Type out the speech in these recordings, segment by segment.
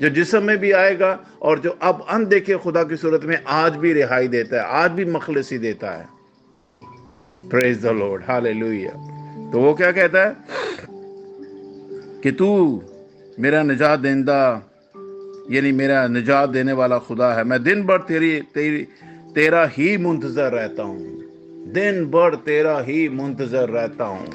جو جسم میں بھی آئے گا اور جو اب اندیکھے خدا کی صورت میں آج بھی رہائی دیتا ہے، آج بھی مخلصی دیتا ہے. پریز دا لارڈ، ہاللیلویا. تو وہ کیا کہتا ہے کہ تو میرا نجات دہندہ، یعنی میرا نجات دینے والا خدا ہے. میں دن بھر تیرا ہی منتظر رہتا ہوں، دن بھر تیرا ہی منتظر رہتا ہوں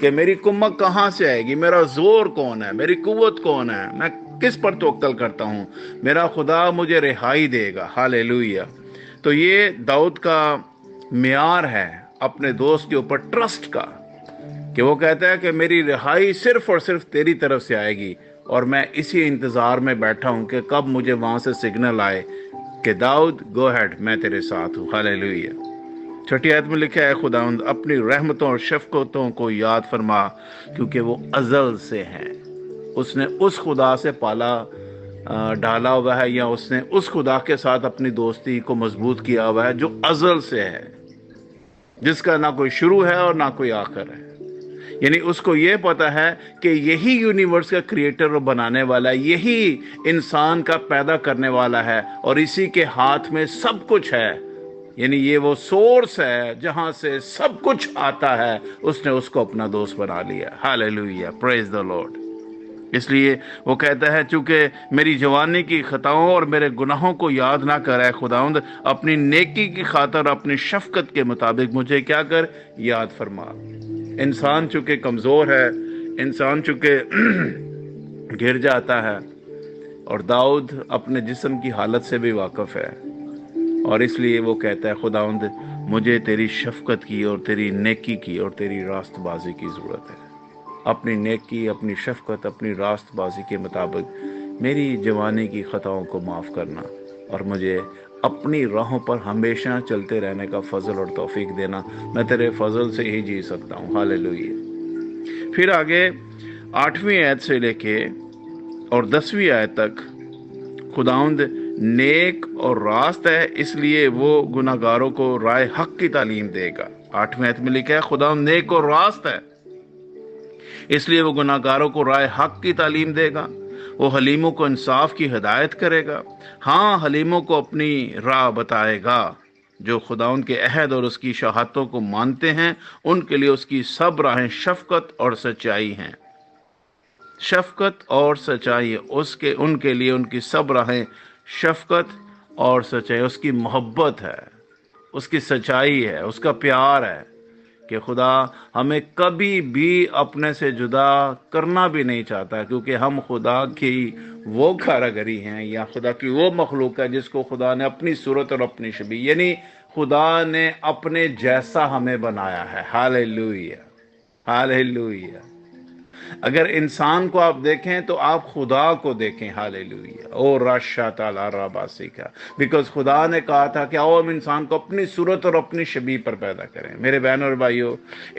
کہ میری کمک کہاں سے آئے گی، میرا زور کون ہے، میری قوت کون ہے، میں کس پر توکل کرتا ہوں. میرا خدا مجھے رہائی دے گا. ہاللیلویا. تو یہ داؤد کا معیار ہے اپنے دوست کے اوپر ٹرسٹ کا، کہ وہ کہتا ہے کہ میری رہائی صرف اور صرف تیری طرف سے آئے گی، اور میں اسی انتظار میں بیٹھا ہوں کہ کب مجھے وہاں سے سگنل آئے کہ داؤد گو ہیڈ، میں تیرے ساتھ ہوں. ہاللیلویا. چھٹی آیت میں لکھا ہے خداوند اپنی رحمتوں اور شفقتوں کو یاد فرما، کیونکہ وہ ازل سے ہیں. اس نے اس خدا سے پالا ڈالا ہوا ہے، یا اس نے اس خدا کے ساتھ اپنی دوستی کو مضبوط کیا ہوا ہے جو ازل سے ہے، جس کا نہ کوئی شروع ہے اور نہ کوئی آخر ہے. یعنی اس کو یہ پتا ہے کہ یہی یونیورس کا کریٹر اور بنانے والا ہے، یہی انسان کا پیدا کرنے والا ہے، اور اسی کے ہاتھ میں سب کچھ ہے. یعنی یہ وہ سورس ہے جہاں سے سب کچھ آتا ہے، اس نے اس کو اپنا دوست بنا لیا. ہاللیلویا. پریز دا لارڈ. اس لیے وہ کہتا ہے چونکہ میری جوانی کی خطاؤں اور میرے گناہوں کو یاد نہ کر، اے خداوند اپنی نیکی کی خاطر اپنی شفقت کے مطابق مجھے کیا کر، یاد فرما. انسان چونکہ کمزور ہے، انسان چونکہ گر جاتا ہے، اور داؤد اپنے جسم کی حالت سے بھی واقف ہے، اور اس لیے وہ کہتا ہے خداوند مجھے تیری شفقت کی اور تیری نیکی کی اور تیری راست بازی کی ضرورت ہے. اپنی نیکی، اپنی شفقت، اپنی راست بازی کے مطابق میری جوانی کی خطاؤں کو معاف کرنا، اور مجھے اپنی راہوں پر ہمیشہ چلتے رہنے کا فضل اور توفیق دینا. میں تیرے فضل سے ہی جی سکتا ہوں. ہاللیلویا. پھر آگے 8ویں آیت سے لے کے اور 10ویں آیت تک خداوند نیک اور راست ہے، اس لیے وہ گناہ گاروں کو رائے حق کی تعلیم دے گا. 8ویں آیت میں لکھا ہے خداوند نیک اور راست ہے، اس لیے وہ گناہ گاروں کو رائے حق کی تعلیم دے گا. وہ حلیموں کو انصاف کی ہدایت کرے گا. ہاں، حلیموں کو اپنی راہ بتائے گا. جو خداوند کے عہد اور اس کی شہادتوں کو مانتے ہیں، ان کے لیے اس کی سب راہیں شفقت اور سچائی ہیں. شفقت اور سچائی، ان کے لیے ان کی سب راہیں شفقت اور سچائی. اس کی محبت ہے، اس کی سچائی ہے، اس کا پیار ہے کہ خدا ہمیں کبھی بھی اپنے سے جدا کرنا بھی نہیں چاہتا، کیونکہ ہم خدا کی وہ کاریگری ہیں، یا خدا کی وہ مخلوق ہے جس کو خدا نے اپنی صورت اور اپنی شبیہ، یعنی خدا نے اپنے جیسا ہمیں بنایا ہے. ہاللیلویا. ہاللیلویا. اگر انسان کو آپ دیکھیں تو آپ خدا کو دیکھیں. ہاللیلویا. او راشا تعالی راباسی کا، بیکاز خدا نے کہا تھا کہ آؤ ہم انسان کو اپنی صورت اور اپنی شبیہ پر پیدا کریں. میرے بہنوں اور بھائیوں،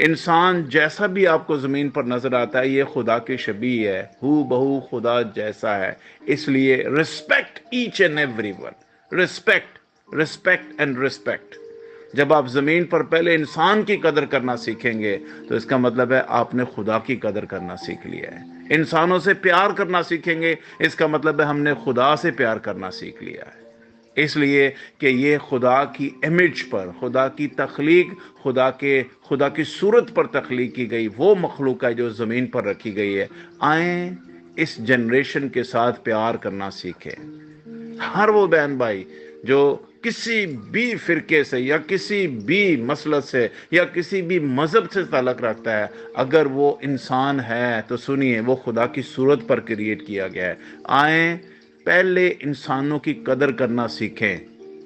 انسان جیسا بھی آپ کو زمین پر نظر آتا ہے، یہ خدا کی شبیہ ہے، ہو بہو خدا جیسا ہے. اس لیے respect each and every one. Respect and respect. جب آپ زمین پر پہلے انسان کی قدر کرنا سیکھیں گے تو اس کا مطلب ہے آپ نے خدا کی قدر کرنا سیکھ لیا ہے. انسانوں سے پیار کرنا سیکھیں گے، اس کا مطلب ہے ہم نے خدا سے پیار کرنا سیکھ لیا ہے. اس لیے کہ یہ خدا کی امیج پر، خدا کی تخلیق، خدا کی صورت پر تخلیق کی گئی وہ مخلوق ہے جو زمین پر رکھی گئی ہے. آئیں اس جنریشن کے ساتھ پیار کرنا سیکھیں. ہر وہ بہن بھائی جو کسی بھی فرقے سے یا کسی بھی مسلک سے یا کسی بھی مذہب سے تعلق رکھتا ہے، اگر وہ انسان ہے تو سنیے وہ خدا کی صورت پر کریٹ کیا گیا ہے. آئیں پہلے انسانوں کی قدر کرنا سیکھیں،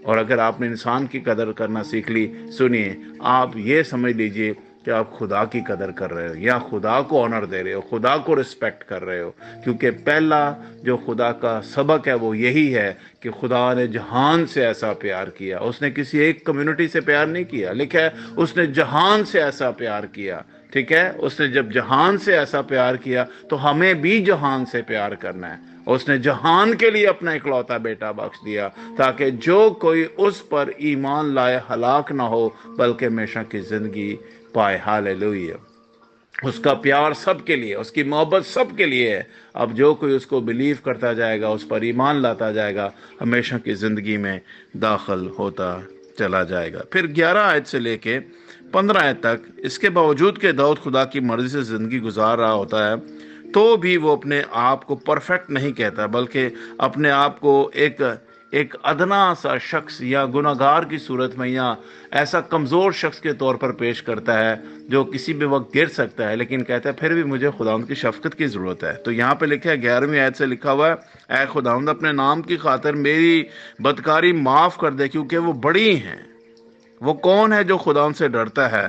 اور اگر آپ نے انسان کی قدر کرنا سیکھ لی، سنیے آپ یہ سمجھ لیجئے کہ آپ خدا کی قدر کر رہے ہو، یا خدا کو آنر دے رہے ہو، خدا کو رسپیکٹ کر رہے ہو. کیونکہ پہلا جو خدا کا سبق ہے وہ یہی ہے کہ خدا نے جہان سے ایسا پیار کیا. اس نے کسی ایک کمیونٹی سے پیار نہیں کیا، لکھا ہے اس نے جہان سے ایسا پیار کیا. ٹھیک ہے، اس نے جب جہان سے ایسا پیار کیا تو ہمیں بھی جہان سے پیار کرنا ہے. اس نے جہان کے لیے اپنا اکلوتا بیٹا بخش دیا تاکہ جو کوئی اس پر ایمان لائے ہلاک نہ ہو بلکہ ہمیشہ کی زندگی پائے. ہاللیلویا. اس کا پیار سب کے لیے، اس کی محبت سب کے لیے ہے۔ اب جو کوئی اس کو بلیو کرتا جائے گا، اس پر ایمان لاتا جائے گا، ہمیشہ کی زندگی میں داخل ہوتا چلا جائے گا۔ پھر 11 آیت سے لے کے 15 آیت تک، اس کے باوجود کہ داؤد خدا کی مرضی سے زندگی گزار رہا ہوتا ہے، تو بھی وہ اپنے آپ کو پرفیکٹ نہیں کہتا، بلکہ اپنے آپ کو ایک ادنا سا شخص یا گناہگار کی صورت میں، یا ایسا کمزور شخص کے طور پر پیش کرتا ہے جو کسی بھی وقت گر سکتا ہے، لیکن کہتا ہے پھر بھی مجھے خداوند کی شفقت کی ضرورت ہے۔ تو یہاں پہ لکھا ہے 11ویں آیت سے لکھا ہوا ہے، اے خداوند اپنے نام کی خاطر میری بدکاری معاف کر دے، کیونکہ وہ بڑی ہیں۔ وہ کون ہے جو خداوند سے ڈرتا ہے؟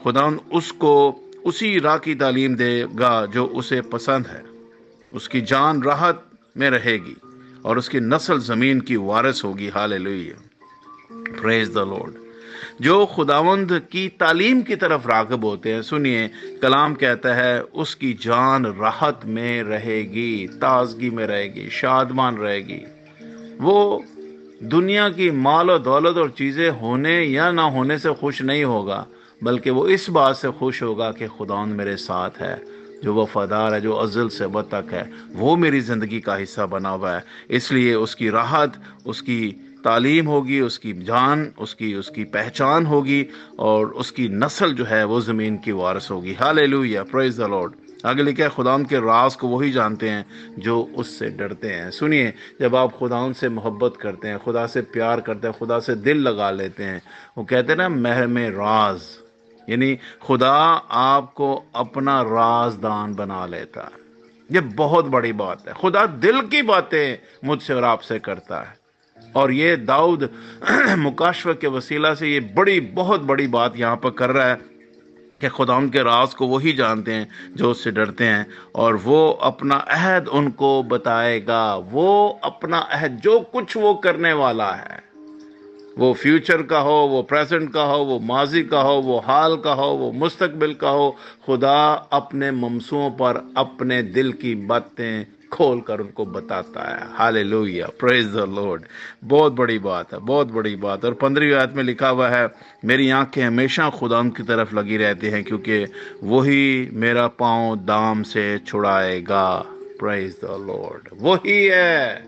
خداوند اس کو اسی راہ کی تعلیم دے گا جو اسے پسند ہے، اس کی جان راحت میں رہے گی اور اس کی نسل زمین کی وارث ہوگی۔ ہاللیلویہ، پریز دا لارڈ۔ جو خداوند کی تعلیم کی طرف راغب ہوتے ہیں، سنیے کلام کہتا ہے اس کی جان راحت میں رہے گی، تازگی میں رہے گی، شادمان رہے گی۔ وہ دنیا کی مال و دولت اور چیزیں ہونے یا نہ ہونے سے خوش نہیں ہوگا، بلکہ وہ اس بات سے خوش ہوگا کہ خداوند میرے ساتھ ہے، جو وفادار ہے، جو ازل سے ابد تک ہے، وہ میری زندگی کا حصہ بنا ہوا ہے۔ اس لیے اس کی راحت، اس کی تعلیم ہوگی، اس کی جان، اس کی پہچان ہوگی، اور اس کی نسل جو ہے وہ زمین کی وارث ہوگی۔ ہاللیلویہ، پریز دا لارڈ۔ آگے لکھا ہے خداوند کے راز کو وہی جانتے ہیں جو اس سے ڈرتے ہیں۔ سنیے، جب آپ خداوند سے محبت کرتے ہیں، خدا سے پیار کرتے ہیں، خدا سے دل لگا لیتے ہیں، وہ کہتے ہیں نا محرم راز، یعنی خدا آپ کو اپنا رازدان بنا لیتا ہے۔ یہ بہت بڑی بات ہے، خدا دل کی باتیں مجھ سے اور آپ سے کرتا ہے، اور یہ داؤد مکاشفہ کے وسیلہ سے یہ بہت بڑی بات یہاں پر کر رہا ہے کہ خدا ان کے راز کو وہی جانتے ہیں جو اس سے ڈرتے ہیں، اور وہ اپنا عہد ان کو بتائے گا۔ وہ اپنا عہد، جو کچھ وہ کرنے والا ہے، وہ فیوچر کا ہو، وہ پریزنٹ کا ہو، وہ ماضی کا ہو، وہ حال کا ہو، وہ مستقبل کا ہو، خدا اپنے ممسوؤں پر اپنے دل کی باتیں کھول کر ان کو بتاتا ہے۔ ہاللیلویہ، پریز دی لارڈ۔ بہت بڑی بات ہے، بہت بڑی بات۔ اور 15ویں آیت میں لکھا ہوا ہے، میری آنکھیں ہمیشہ خدا کی طرف لگی رہتی ہیں، کیونکہ وہی میرا پاؤں دام سے چھڑائے گا۔ پریز دی لارڈ۔ وہی ہے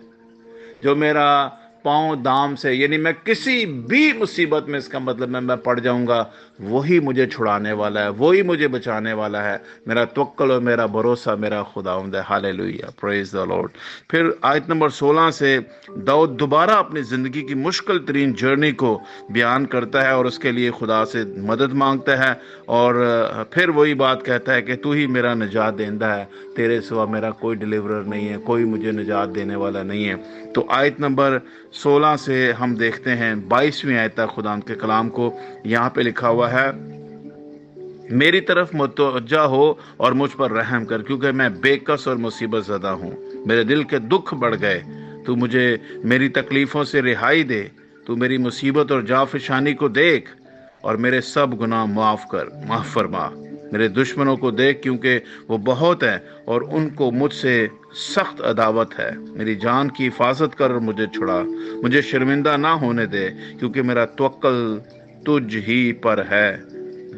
جو میرا پاؤں دام سے، یعنی میں کسی بھی مصیبت میں، اس کا مطلب میں پڑ جاؤں گا، وہی مجھے چھڑانے والا ہے، وہی مجھے بچانے والا ہے۔ میرا توکل اور میرا بھروسہ میرا خداوند ہے۔ ہاللیلویہ، پریز دی لارڈ۔ پھر آیت نمبر 16 سے داؤد دوبارہ اپنی زندگی کی مشکل ترین جرنی کو بیان کرتا ہے اور اس کے لیے خدا سے مدد مانگتا ہے، اور پھر وہی بات کہتا ہے کہ تو ہی میرا نجات دہندہ ہے، تیرے سوا میرا کوئی ڈیلیورر نہیں ہے، کوئی مجھے نجات دینے والا نہیں ہے۔ تو آیت نمبر 16 سے ہم دیکھتے ہیں 22ویں آیت تک خدا کے کلام کو۔ یہاں پہ لکھا ہوا ہے، میری طرف متوجہ ہو اور مجھ پر رحم کر، کیونکہ میں بے کس اور مصیبت زدہ ہوں، میرے دل کے دکھ بڑھ گئے۔ تو مجھے میری تکلیفوں سے رہائی دے، تو میری مصیبت اور جافشانی کو دیکھ اور میرے سب گناہ معاف فرما۔ میرے دشمنوں کو دیکھ، کیونکہ وہ بہت ہیں اور ان کو مجھ سے سخت عداوت ہے۔ میری جان کی حفاظت کر اور مجھے چھڑا، مجھے شرمندہ نہ ہونے دے، کیونکہ میرا توکل تجھ ہی پر ہے۔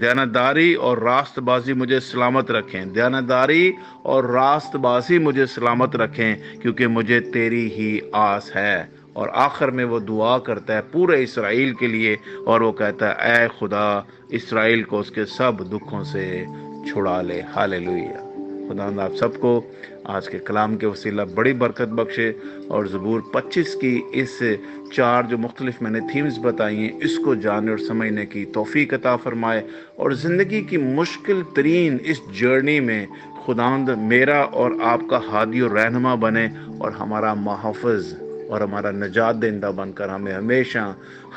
دیانتداری اور راست بازی مجھے سلامت رکھیں، دیانتداری اور راست بازی مجھے سلامت رکھیں، کیونکہ مجھے تیری ہی آس ہے۔ اور آخر میں وہ دعا کرتا ہے پورے اسرائیل کے لیے، اور وہ کہتا ہے، اے خدا اسرائیل کو اس کے سب دکھوں سے چھڑا لے۔ ہاللیلویہ۔ خدا آپ سب کو آج کے کلام کے وسیلہ بڑی برکت بخشے، اور زبور 25 کی اس 4 جو مختلف میں نے تھیمز بتائی ہیں، اس کو جاننے اور سمجھنے کی توفیق عطا فرمائے، اور زندگی کی مشکل ترین اس جرنی میں خداوند میرا اور آپ کا ہادی اور رہنما بنے، اور ہمارا محافظ اور ہمارا نجات دہندہ بن کر ہمیں ہمیشہ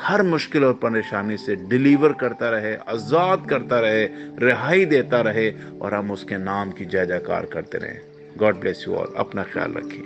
ہر مشکل اور پریشانی سے ڈیلیور کرتا رہے، آزاد کرتا رہے، رہائی دیتا رہے، اور ہم اس کے نام کی جے جے کار کرتے رہیں۔ God bless you all. اپنا خیال رکھیے۔